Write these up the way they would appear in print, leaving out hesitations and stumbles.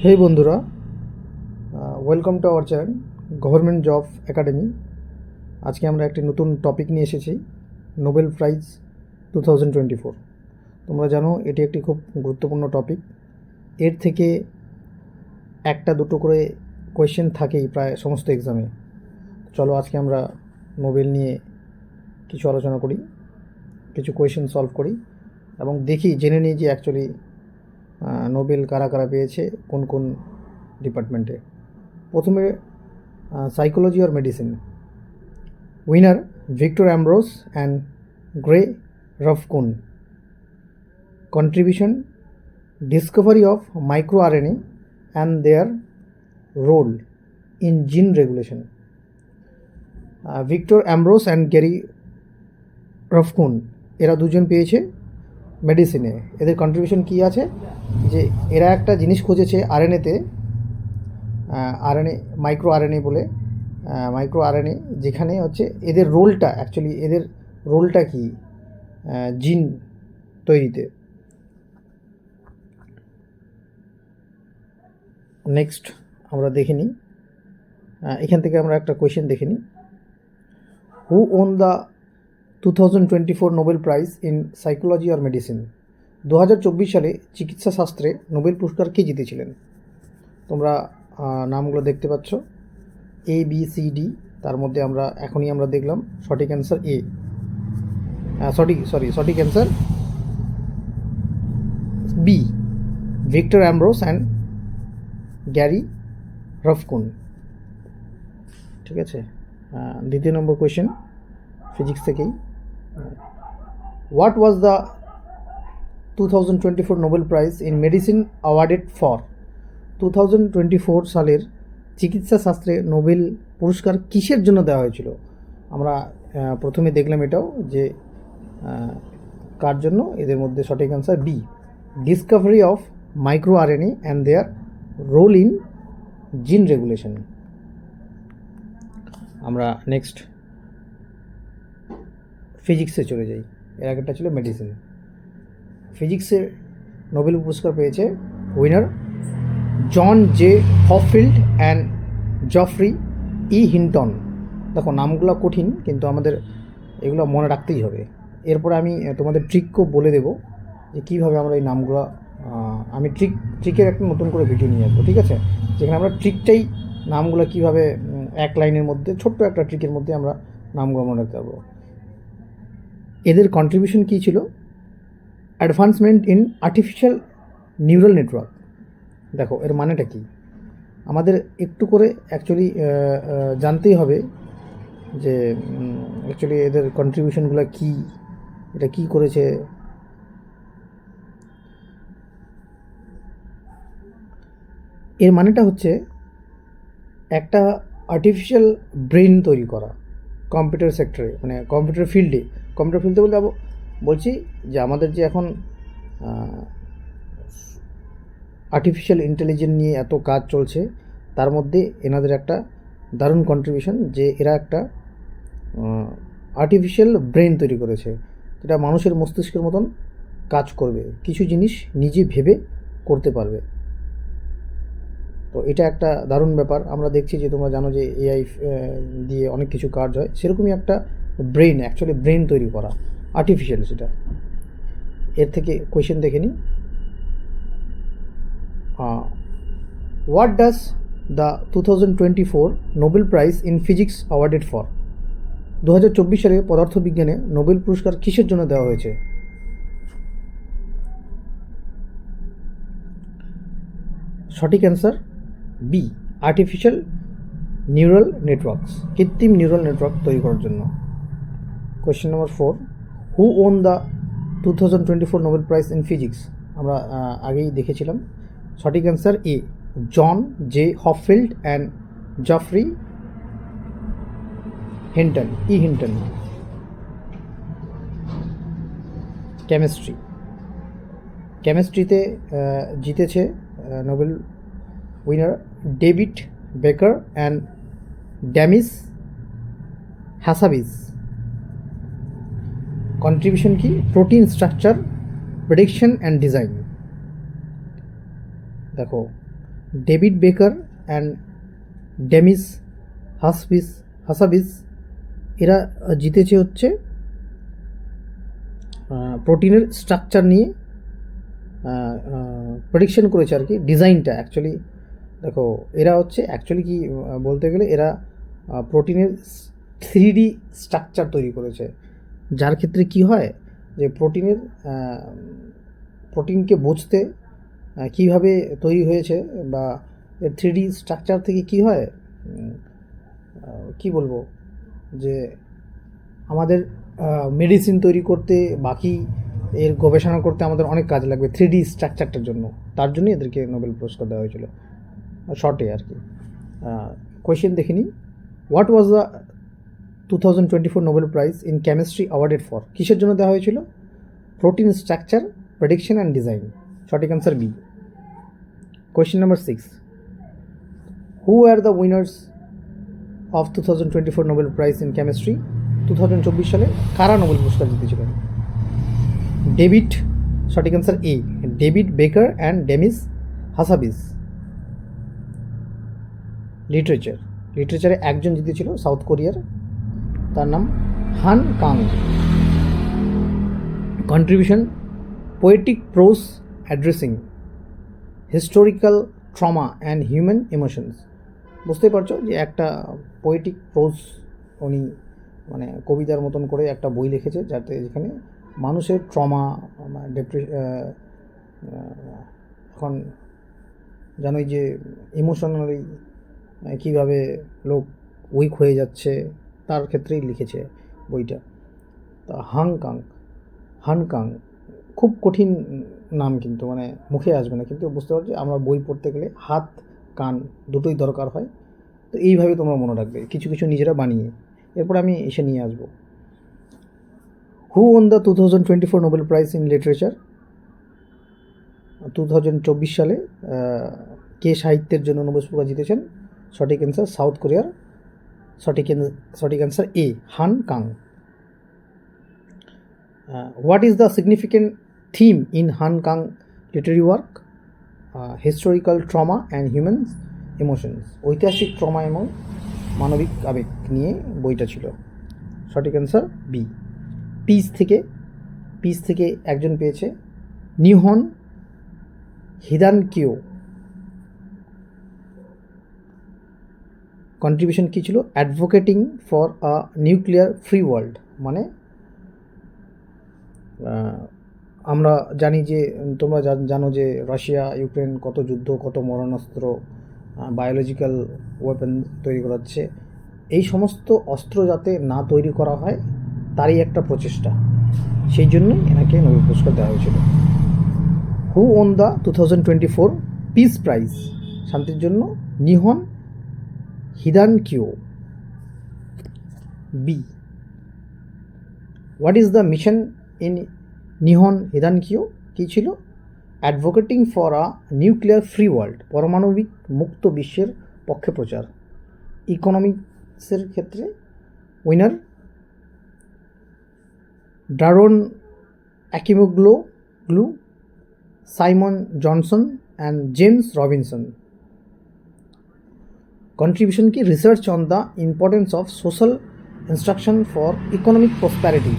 হেই বন্ধুরা, welcome to our channel government job academy. আজকে আমরা একটি নতুন টপিক নিয়ে এসেছি, নোবেল প্রাইজ 2024। তোমরা জানো এটি একটি খুব গুরুত্বপূর্ণ টপিক। এর থেকে একটা দুটো করে কোয়েশ্চেন থাকেই প্রায় সমস্ত এক্সামে। চলো আজকে আমরা নোবেল নিয়ে কিছু আলোচনা করি, কিছু কোয়েশ্চেন সলভ করি এবং দেখি জেনে নিই যে অ্যাকচুয়ালি নোবেল কারা কারা পেয়েছে, কোন কোন ডিপার্টমেন্টে। প্রথমে psychology R medicine. Winner Victor Ambros and Gary Ruvkun. Contribution discovery of micro RNA and their role in gene regulation. Victor Ambros and Gary Ruvkun এরা দুজন পেয়েছে মেডিসিনে। এদের কন্ট্রিবিউশন কী আছে, যে এরা একটা জিনিস খুঁজেছে আরএনএতে, আরএনএ মাইক্রো আরএনএ বলে, মাইক্রো আরএনএ, যেখানে হচ্ছে এদের রোলটা, অ্যাকচুয়ালি এদের রোলটা কি জিন তৈরিতে। নেক্সট আমরা দেখে নিই, এখান থেকে আমরা একটা কোয়েশ্চেন দেখে নিই। Who won the 2024 Nobel prize in psychology R medicine. 2024 সালে চিকিৎসা শাস্ত্রে নোবেল পুরস্কার কে জিতেছিলেন? তোমরা নামগুলো দেখতে পাচ্ছ, এ বি সি ডি। তার মধ্যে এখনই আমরা দেখলাম সঠিক অ্যান্সার এ, সঠিক answer B, Victor Ambros and Gary Ruvkun. ঠিক আছে। দ্বিতীয় নম্বর কোয়েশ্চেন ফিজিক্স থেকেই। What was the 2024 Nobel prize in medicine awarded for? 2024 সালের চিকিৎসা শাস্ত্রে নোবেল পুরস্কার কিসের জন্য দেওয়া হয়েছিল? আমরা প্রথমে দেখলাম এটাও, যে কার জন্য। এদের মধ্যে সঠিক answer B, discovery of micro RNA and their role in gene regulation. আমরা নেক্সট ফিজিক্সে চলে যাই। এর আগেরটা ছিল মেডিসিন। ফিজিক্সে নোবেল পুরস্কার পেয়েছে winner John J Hopfield and Geoffrey E Hinton. দেখো নামগুলো কঠিন, কিন্তু আমাদের এগুলো মনে রাখতেই হবে। এরপরে আমি তোমাদের ট্রিকও বলে দেবো যে কীভাবে আমরা এই নামগুলো, আমি ট্রিকের একটা নতুন করে ভিডিও নিয়ে আসবো, ঠিক আছে, যেখানে আমরা ট্রিকটাই নামগুলো কীভাবে এক লাইনের মধ্যে, ছোট্ট একটা ট্রিকের মধ্যে আমরা নামগুলো মনে রাখতে পারবো। এদের কন্ট্রিবিউশন কী ছিল? Advancement in artificial neural network. দেখো এর মানেটা কি, আমাদের একটু করে অ্যাকচুয়ালি জানতেই হবে যে অ্যাকচুয়ালি এদের কন্ট্রিবিউশনগুলো কী, এটা কী করেছে। এর মানেটা হচ্ছে একটা আর্টিফিশিয়াল ব্রেন তৈরি করা কম্পিউটার সেক্টরে, মানে কম্পিউটার ফিল্ডে বলতে বলছি যে আমাদের যে এখন আর্টিফিশিয়াল ইন্টেলিজেন্স নিয়ে এত কাজ চলছে, তার মধ্যে এনাদের একটা দারুণ কন্ট্রিবিউশন, যে এরা একটা আর্টিফিশিয়াল ব্রেন তৈরি করেছে, যেটা মানুষের মস্তিষ্কের মতন কাজ করবে, কিছু জিনিস নিজে ভেবে করতে পারবে। তো এটা একটা দারুণ ব্যাপার। আমরা দেখছি যে তোমরা জানো যে এআই দিয়ে অনেক কিছু কাজ হয়, সেরকমই একটা ব্রেন, অ্যাকচুয়ালি ব্রেন তৈরি করা আর্টিফিশিয়াল, সেটা। এর থেকে কোয়েশ্চেন দেখে নিই। What does the 2024 Nobel prize in physics awarded for? 2024 সালে পদার্থবিজ্ঞানে নোবেল পুরস্কার কিসের জন্য দেওয়া হয়েছে? সঠিক answer B, artificial neural networks, কৃত্রিম নিউরাল নেটওয়ার্ক তৈরি করার জন্য। Question number 4, who won the 2024 Nobel prize in physics? আমরা আগেই দেখেছিলাম। সঠিক answer A, John J Hopfield and Geoffrey Hinton E Hinton. কেমিস্ট্রিতে জিতেছে Nobel winner David Baker and Demis Hassabis. Contribution কি? Protein structure, prediction and design. দেখো, David Baker and Demis Hassabis এরা জিতেছে হচ্ছে প্রোটিনের স্ট্রাকচার নিয়ে প্রেডিকশন করেছে আর কি। ডিজাইনটা অ্যাকচুয়ালি দেখো, এরা হচ্ছে অ্যাকচুয়ালি কি বলতে গেলে এরা প্রোটিনের 3D স্ট্রাকচার তৈরি করেছে, যার ক্ষেত্রে কি হয় যে প্রোটিনকে বুঝতে কীভাবে তৈরি হয়েছে বা এর 3D স্ট্রাকচার থেকে কি হয়, কি বলবো, যে আমাদের মেডিসিন তৈরি করতে বাকি এর গবেষণা করতে আমাদের অনেক কাজ লাগবে 3D স্ট্রাকচারটার জন্য, তার জন্যই এদেরকে নোবেল পুরস্কার দেওয়া হয়েছিল শর্টে আর কি। কোয়েশ্চেন দেখে নিই, what was the 2024 Nobel prize in chemistry awarded for? কিসের জন্য দেওয়া হয়েছিল? Protein structure, prediction and design. সঠিক answer B. Question number 6, who are the winners of 2024 Nobel prize in chemistry? 2024 সালে কারা নোবেল পুরস্কার জিতেছিলেন? ডেভিড, সঠিক answer A, David Baker and Demis Hassabis. লিটারেচারে একজন জিতেছিল সাউথ কোরিয়ার, তার নাম Han Kang. Contribution, poetic prose addressing historical trauma and human emotions. বুঝতেই পারছো যে একটা পোয়েটিক প্রোজ উনি মানে কবিতার মতন করে একটা বই লিখেছে, যাতে যেখানে মানুষের ট্রমা, এখন জানোই যে ইমোশনালি কীভাবে লোক উইক হয়ে যাচ্ছে, তার ক্ষেত্রেই লিখেছে বইটা। তা হানকাং খুব কঠিন নাম, কিন্তু মানে মুখে আসবে না, কিন্তু বুঝতে পারছি আমরা বই পড়তে গেলে হাত কান দুটোই দরকার হয়, তো এইভাবে তোমরা মনে রাখবে, কিছু কিছু নিজেরা বানিয়ে। এরপর আমি এসে নিয়ে আসবো, হু won the 2024 Nobel prize in literature? 2024 সালে কে সাহিত্যের জন্য নোবেল পুরস্কার জিতেছেন? সঠিক অ্যান্সার সাউথ কোরিয়ার, সঠিক answer A, Han Kang. What is the significant theme in Han Kang literary work? Historical trauma and human emotions. ঐতিহাসিক ট্রমা এবং মানবিক আবেগ নিয়ে বইটা ছিল। সঠিক অ্যান্সার বি। পিস থেকে একজন পেয়েছে নিহন হিদানকিও। কন্ট্রিবিউশন কী ছিল? Advocating for a nuclear free world. মানে আমরা জানি যে, তোমরা জানো যে রাশিয়া ইউক্রেন কত যুদ্ধ, কত মরণাস্ত্র, বায়োলজিক্যাল ওয়েপন তৈরি করাচ্ছে। এই সমস্ত অস্ত্র যাতে না তৈরি করা হয় তারই একটা প্রচেষ্টা, সেই জন্যই এনাকে নোবেল পুরস্কার দেওয়া হয়েছিল। Who won the 2024 peace prize? শান্তির জন্য Nihon Hidankyo. B. What is the mission in Nihon Hidankyo? কী ছিল? Advocating for a nuclear free world, পারমাণবিক মুক্ত বিশ্বের পক্ষে প্রচার। ইকোনমিক্সের ক্ষেত্রে winner Daron Acemoglu, Simon Johnson and James Robinson. Contribution কি? Research on the importance of social instruction for economic prosperity.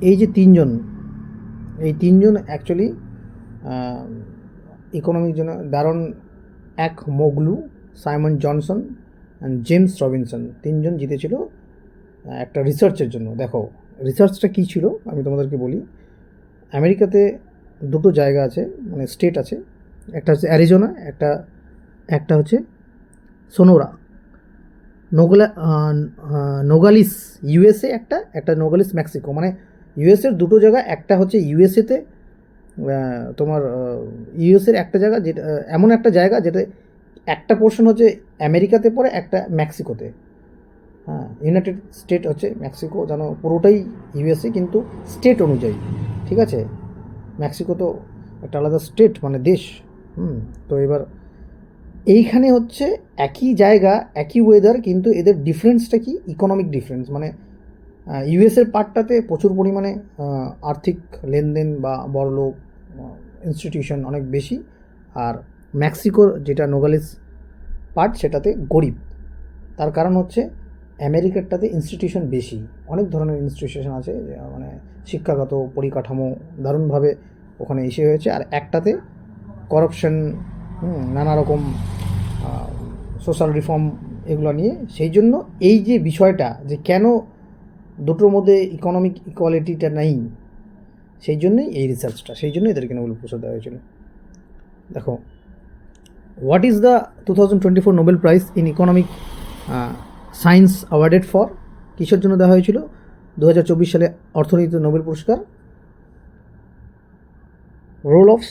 এই যে তিনজন অ্যাকচুয়ালি ইকোনমির জন্য, Daron Acemoglu, Simon Johnson and James Robinson, তিনজন জিতেছিল একটা রিসার্চের জন্য। দেখো রিসার্চটা কী ছিল আমি তোমাদেরকে বলি। আমেরিকাতে দুটো জায়গা আছে, মানে স্টেট আছে, একটা হচ্ছে অ্যারিজোনা, একটা হচ্ছে সোনোরা। নোগালিস ইউএসএ, একটা নোগালিস মেক্সিকো। মানে ইউএসএর দুটো জায়গা, একটা হচ্ছে ইউএসএতে তোমার ইউএসএর একটা জায়গা, যেটা এমন একটা জায়গা যেটা একটা পোর্শন হচ্ছে আমেরিকাতে পড়ে, একটা মেক্সিকোতে। হ্যাঁ, ইউনাইটেড স্টেট হচ্ছে মেক্সিকো, জানো পুরোটাই ইউএসএ কিন্তু স্টেট অনুযায়ী, ঠিক আছে। মেক্সিকো তো একটা আলাদা স্টেট, মানে দেশ। তো এবার এইখানে হচ্ছে একই জায়গা, একই ওয়েদার, কিন্তু এদের ডিফারেন্সটা কি? Economic difference. মানে ইউএসের পার্টটাতে প্রচুর পরিমাণে আর্থিক লেনদেন বা বড়লোক ইনস্টিটিউশন অনেক বেশি, আর মেক্সিকোর যেটা নোগালিস পার্ট সেটাতে গরিব। তার কারণ হচ্ছে আমেরিকারটাতে ইনস্টিটিউশন বেশি, অনেক ধরনের ইনস্টিটিউশন আছে, মানে শিক্ষাগত পরিকাঠামো দারুণভাবে ওখানে এসে হয়েছে, আর একটাতে করাপশন, নানা রকম সোশ্যাল রিফর্ম এগুলো নিয়ে। সেই জন্য এই যে বিষয়টা যে কেন দুটোর মধ্যে ইকোনমিক ইকুয়ালিটিটা নেই, সেই জন্যই এই রিসার্চটা, সেই জন্য এদেরকে নোবেল পুরস্কার দেওয়া হয়েছিল। দেখো, what is the 2024 Nobel prize in economic science awarded for? কিসের জন্য দেওয়া হয়েছিল 2024 সালে অর্থনীতিতে নোবেল পুরস্কার? Role of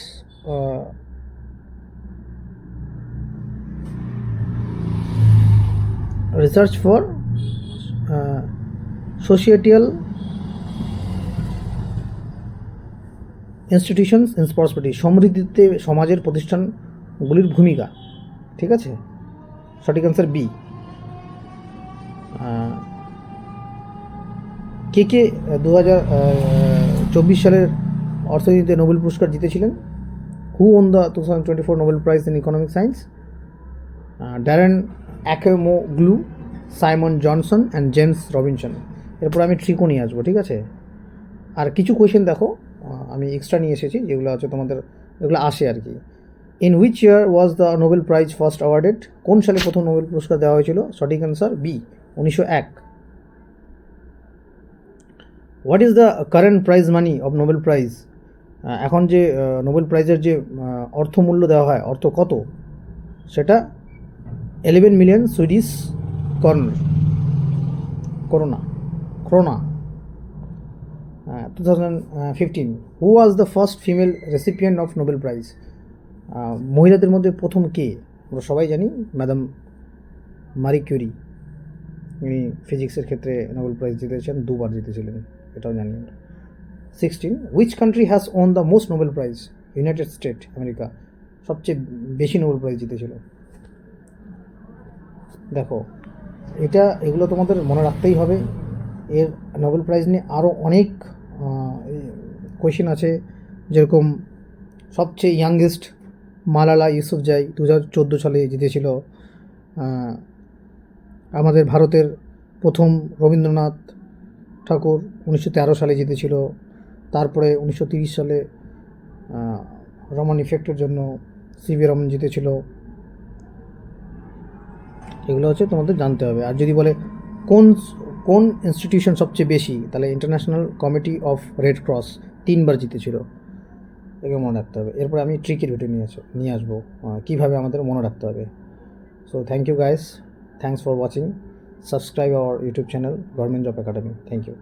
research for societal institutions in prosperity, সমৃদ্ধিতে সমাজের প্রতিষ্ঠানগুলির ভূমিকা। ঠিক আছে, সঠিক অ্যান্সার বি। কে 2024 সালের অর্থনীতিতে নোবেল পুরস্কার জিতেছিলেন? Who won the 2024 Nobel prize in economic science? Daron Acemoglu, Simon Johnson and James Robinson. এরপর আমি ট্রিকো নিয়ে আসবো, ঠিক আছে? আর কিছু কোয়েশ্চেন দেখো আমি এক্সট্রা নিয়ে এসেছি, যেগুলো আছে তোমাদের, এগুলো আসে আর কি। In which year was the Nobel prize first awarded? কোন সালে প্রথম নোবেল পুরস্কার দেওয়া হয়েছিল? সঠিক answer B, 1901। What is the current prize money of Nobel prize? এখন যে নোবেল প্রাইজের যে অর্থমূল্য দেওয়া হয়, অর্থ কত, সেটা 11 million Swedish corona. 2015, who was the first female recipient of Nobel prize? মহিলাদের মধ্যে প্রথম কে? আমরা সবাই জানি ম্যাডাম মারি কিউরি, উনি ফিজিক্সের ক্ষেত্রে নোবেল প্রাইজ জিতেছেন, 2 বার জিতেছিলেন, এটাও জানি। 16, which country has won the most Nobel prize? United state America সবচেয়ে বেশি নোবেল প্রাইজ জিতেছিল। দেখো, এগুলো তোমাদের মনে রাখতেই হবে। এর নোবেল প্রাইজ নিয়ে আরও অনেক কোয়েশ্চেন আছে, যেরকম সবচেয়ে ইয়াংগেস্ট মালালা ইউসুফজাই 2014 সালে জিতেছিল। আমাদের ভারতের প্রথম রবীন্দ্রনাথ ঠাকুর 1913 সালে জিতেছিল। তারপরে 1930 সালে রমন ইফেক্টের জন্য সিভি রমন জিতেছিল। এগুলো হচ্ছে তোমাদের জানতে হবে। আর যদি বলে কোন ইনস্টিটিউশন সবচেয়ে বেশি, তাহলে international committee of red cross 3 বার জিতেছিল, এগুলো মনে রাখতে হবে। এরপরে আমি ট্রিকের ভিডিও নিয়ে আসবো কীভাবে আমাদের মনে রাখতে হবে। So thank you guys, thanks for watching, subscribe our YouTube channel government job academy. Thank you.